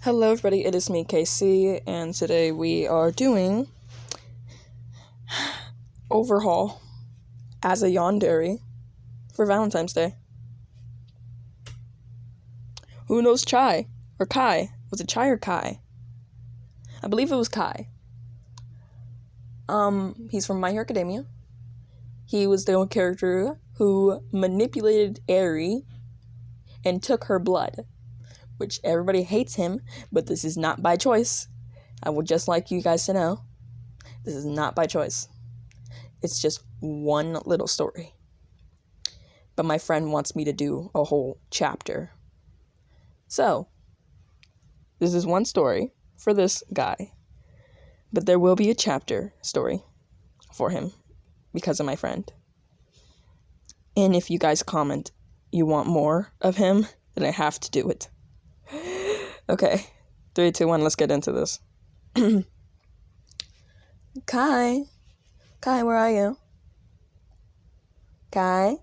Hello everybody, it is me, K.C, and today we are doing Overhaul as a yandere for Valentine's Day. Who knows Chai? Or Kai? Was it Chai or Kai? I believe it was Kai. He's from My Hero Academia. He was the character who manipulated Eri and took her blood, which everybody hates him, but this is not by choice. I would just like you guys to know, this is not by choice. It's just one little story. But my friend wants me to do a whole chapter. So, this is one story for this guy, but there will be a chapter story for him because of my friend. And if you guys comment you want more of him, then I have to do it. Okay, 3, 2, 1, let's get into this. Kai, where are you? Kai?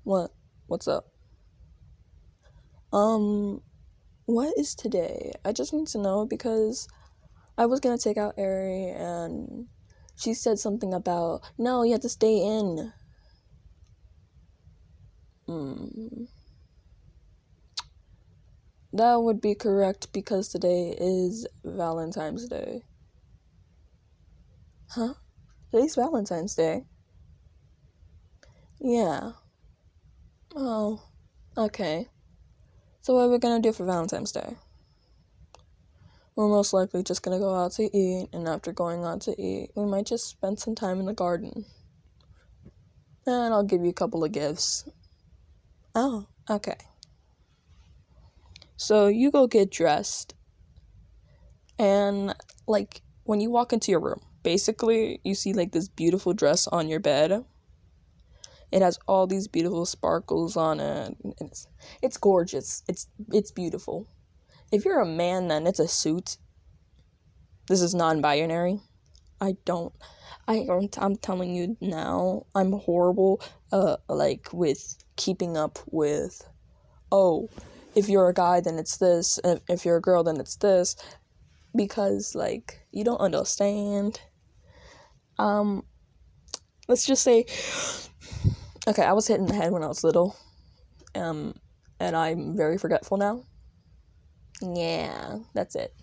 What's up? What is today? I just need to know because I was gonna take out Eri and she said something about, no, you have to stay in. That would be correct because today is Valentine's Day. Huh? Today's Valentine's Day? Yeah. Oh, okay. So what are we gonna do for Valentine's Day? We're most likely just gonna go out to eat, and after going out to eat, we might just spend some time in the garden. And I'll give you a couple of gifts. Oh, okay. So you go get dressed, and when you walk into your room, basically you see this beautiful dress on your bed. It has all these beautiful sparkles on it. It's gorgeous. It's beautiful. If you're a man, then it's a suit. This is non-binary. I'm telling you now, I'm horrible, with keeping up with, if you're a guy, then it's this, if you're a girl, then it's this, because, you don't understand. Let's just say, okay, I was hit in the head when I was little, and I'm very forgetful now. Yeah, that's it.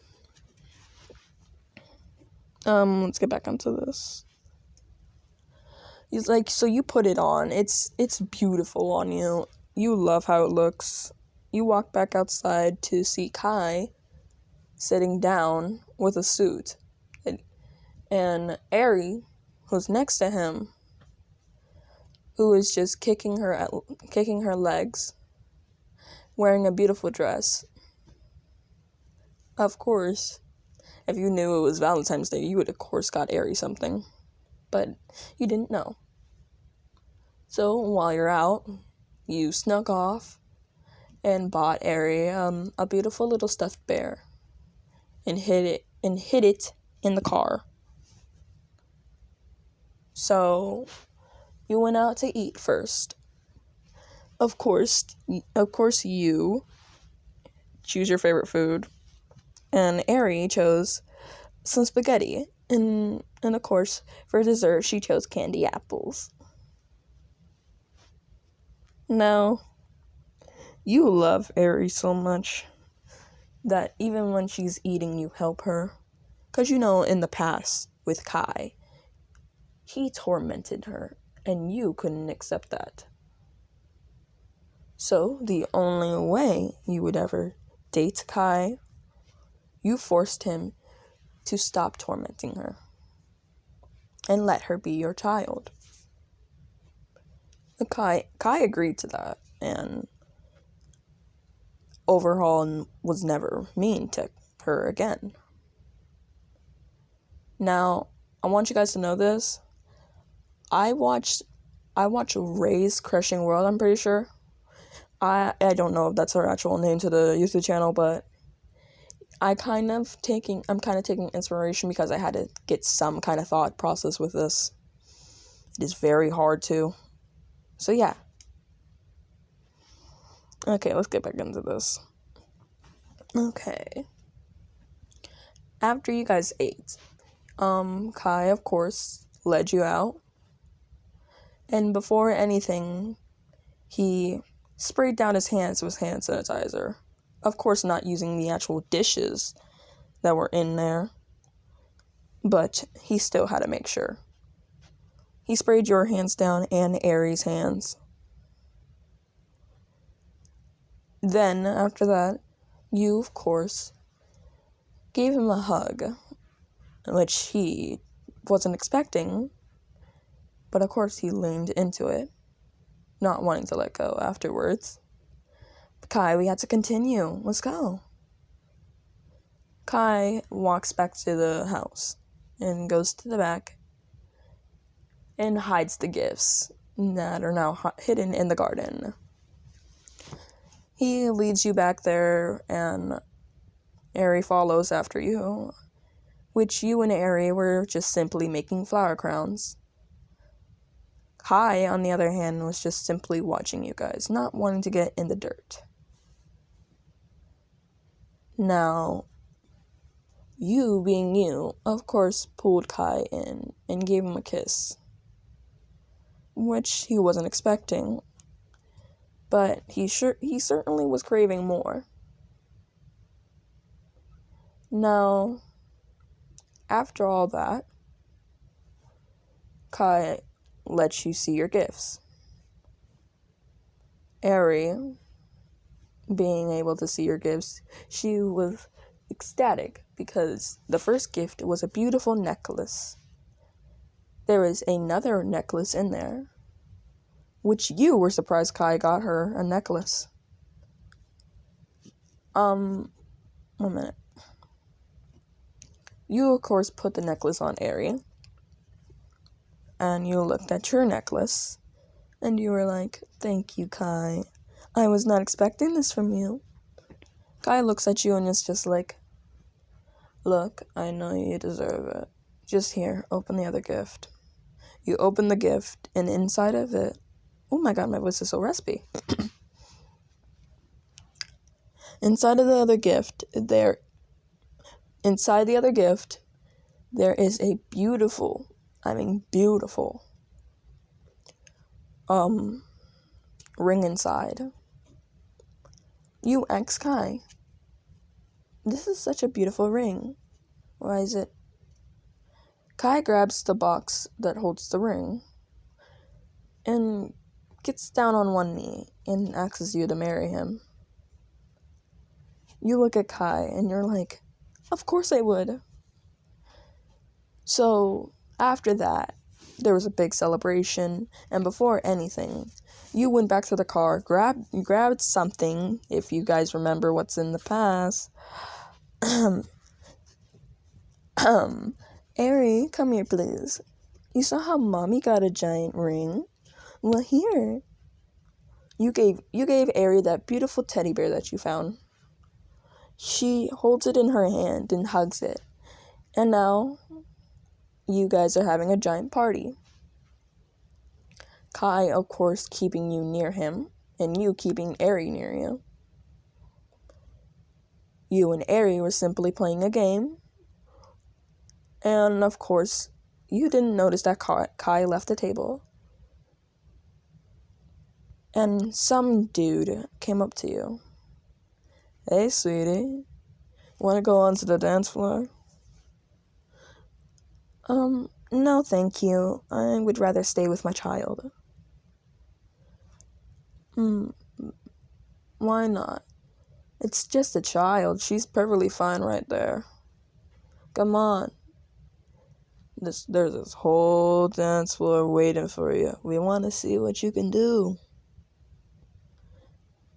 Let's get back onto this. He's so you put it on. It's beautiful on you. You love how it looks. You walk back outside to see Kai sitting down with a suit. And Eri, who's next to him, who is just kicking her legs, wearing a beautiful dress. Of course, if you knew it was Valentine's Day, you would of course got Eri something. But you didn't know. So while you're out, you snuck off and bought Eri a beautiful little stuffed bear and hid it in the car. So you went out to eat first. Of course you choose your favorite food, and Eri chose some spaghetti, and of course for dessert she chose candy apples. Now, you love Eri so much that even when she's eating, you help her. Because in the past, with Kai, he tormented her, and you couldn't accept that. So, the only way you would ever date Kai, you forced him to stop tormenting her and let her be your child. Kai agreed to that, and Overhaul was never mean to her again. Now, I want you guys to know this. I watch Ray's Crushing World, I'm pretty sure. I don't know if that's her actual name to the YouTube channel, but I'm kind of taking inspiration because I had to get some kind of thought process with this. It is very hard to. So yeah. Okay, let's get back into this. Okay. After you guys ate, Kai, of course, led you out. And before anything, he sprayed down his hands with hand sanitizer. Of course, not using the actual dishes that were in there, but he still had to make sure. He sprayed your hands down and Aries' hands. Then, after that, you, of course, gave him a hug, which he wasn't expecting, but of course he leaned into it, not wanting to let go afterwards. Kai, we had to continue. Let's go. Kai walks back to the house and goes to the back and hides the gifts that are now hidden in the garden. He leads you back there, and Ari follows after you, which you and Ari were just simply making flower crowns. Kai, on the other hand, was just simply watching you guys, not wanting to get in the dirt. Now, you, being you, of course, pulled Kai in and gave him a kiss, which he wasn't expecting, but he certainly was craving more. Now, after all that, Kai lets you see your gifts. Ari, being able to see your gifts, she was ecstatic because the first gift was a beautiful necklace. There was another necklace in there, which you were surprised Kai got her a necklace. 1 minute. You, of course, put the necklace on Ari, and you looked at your necklace, and you were like, "Thank you, Kai. I was not expecting this from you." Kai looks at you and is just like, "Look, I know you deserve it. Just here, open the other gift." You open the gift, and inside of it, oh my god, my voice is so raspy. Inside the other gift, there is a beautiful ring inside. You ask Kai, "This is such a beautiful ring. Why is it?" Kai grabs the box that holds the ring and gets down on one knee and asks you to marry him. You look at Kai and you're like, "Of course I would." So after that, there was a big celebration, and before anything, you went back to the car, grabbed something, if you guys remember what's in the past. Ari, come here, please. You saw how Mommy got a giant ring? Well, here. You gave Ari that beautiful teddy bear that you found. She holds it in her hand and hugs it. And now, you guys are having a giant party. Kai, of course, keeping you near him, and you keeping Ari near you. You and Ari were simply playing a game. And, of course, you didn't notice that Kai left the table. And some dude came up to you. "Hey, sweetie, want to go onto the dance floor?" No, thank you. I would rather stay with my child." Why not? It's just a child. She's perfectly fine right there. Come on. There's this whole dance floor waiting for you. We want to see what you can do.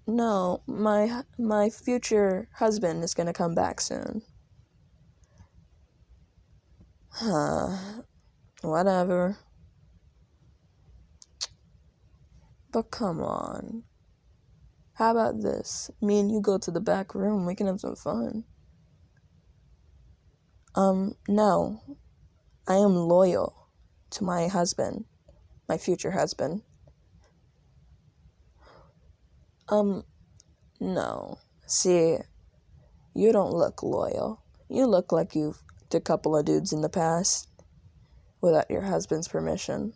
No, my future husband is gonna come back soon. Whatever. But come on. How about this? Me and you go to the back room. We can have some fun. No. I am loyal to my husband. My future husband. No. See, you don't look loyal. You look like you've fucked a couple of dudes in the past without your husband's permission.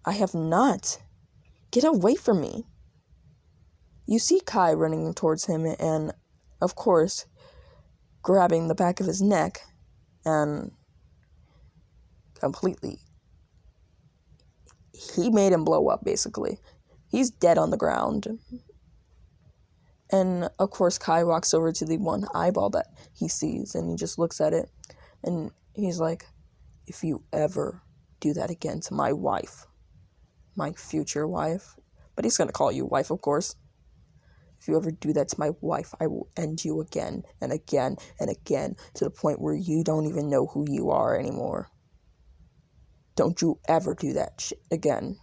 I have not. Get away from me. You see Kai running towards him and, of course, grabbing the back of his neck and completely. He made him blow up, basically. He's dead on the ground. And, of course, Kai walks over to the one eyeball that he sees, and he just looks at it. And he's like, if you ever do that again to my wife, my future wife, but he's going to call you wife, of course. If you ever do that to my wife, I will end you again and again and again to the point where you don't even know who you are anymore. Don't you ever do that shit again.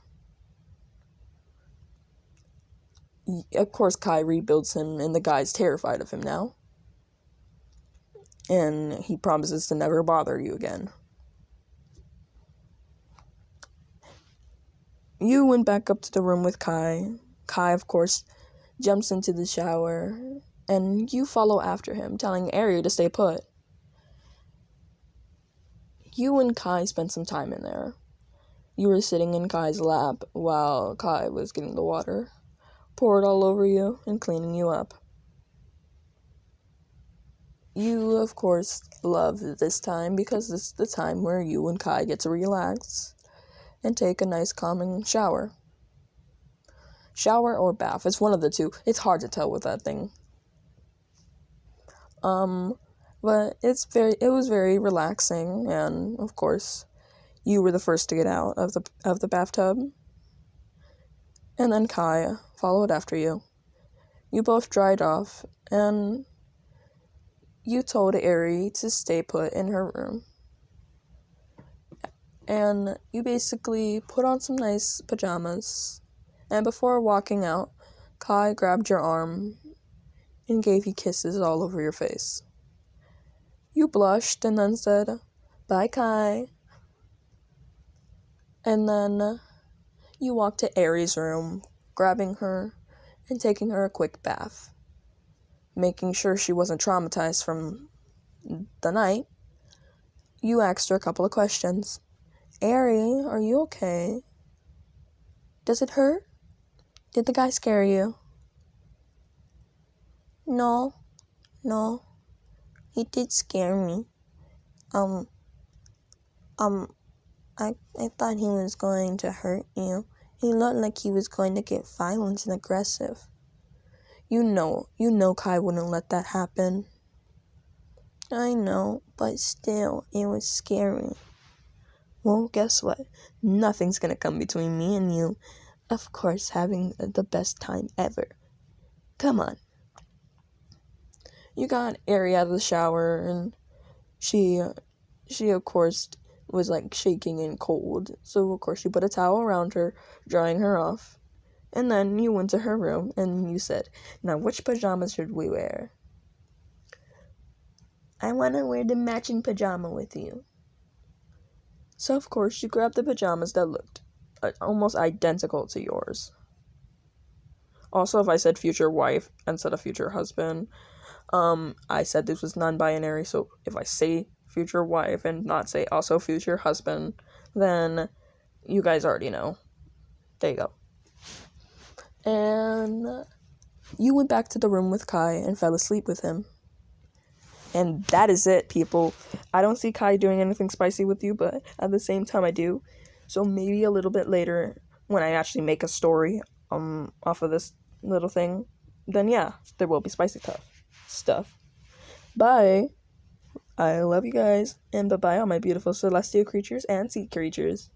Of course, Kai rebuilds him, and the guy's terrified of him now. And he promises to never bother you again. You went back up to the room with Kai. Kai, of course, jumps into the shower, and you follow after him, telling Ari to stay put. You and Kai spent some time in there. You were sitting in Kai's lap while Kai was getting the water poured all over you and cleaning you up. You, of course, love this time because this is the time where you and Kai get to relax and take a nice calming shower. Shower or bath, it's one of the two. It's hard to tell with that thing. But it was very relaxing, and of course, you were the first to get out of the bathtub. And then Kai followed after you. You both dried off, and you told Ari to stay put in her room. And you basically put on some nice pajamas, and before walking out, Kai grabbed your arm and gave you kisses all over your face. You blushed and then said, "Bye, Kai." And then you walked to Ari's room, grabbing her and taking her a quick bath. Making sure she wasn't traumatized from the night, you asked her a couple of questions. Ari, are you okay? Does it hurt? Did the guy scare you? No, he did scare me. I thought he was going to hurt you. He looked like he was going to get violent and aggressive. You know Kai wouldn't let that happen. I know, but still, it was scary. Well, guess what? Nothing's gonna come between me and you. Of course, having the best time ever. Come on. You got Ari out of the shower, and she of course was like shaking and cold. So of course you put a towel around her, drying her off. And then you went to her room and you said, "Now which pajamas should we wear?" "I want to wear the matching pajama with you." So of course you grabbed the pajamas that looked almost identical to yours. Also, if I said future wife instead of future husband, I said this was non-binary, so if I say future wife and not say also future husband, then you guys already know. There you go. And you went back to the room with Kai and fell asleep with him. And that is it, people. I don't see Kai doing anything spicy with you, but at the same time I do. So maybe a little bit later, when I actually make a story off of this little thing, then yeah, there will be spicy stuff. Bye. I love you guys, and bye-bye all my beautiful celestial creatures and sea creatures.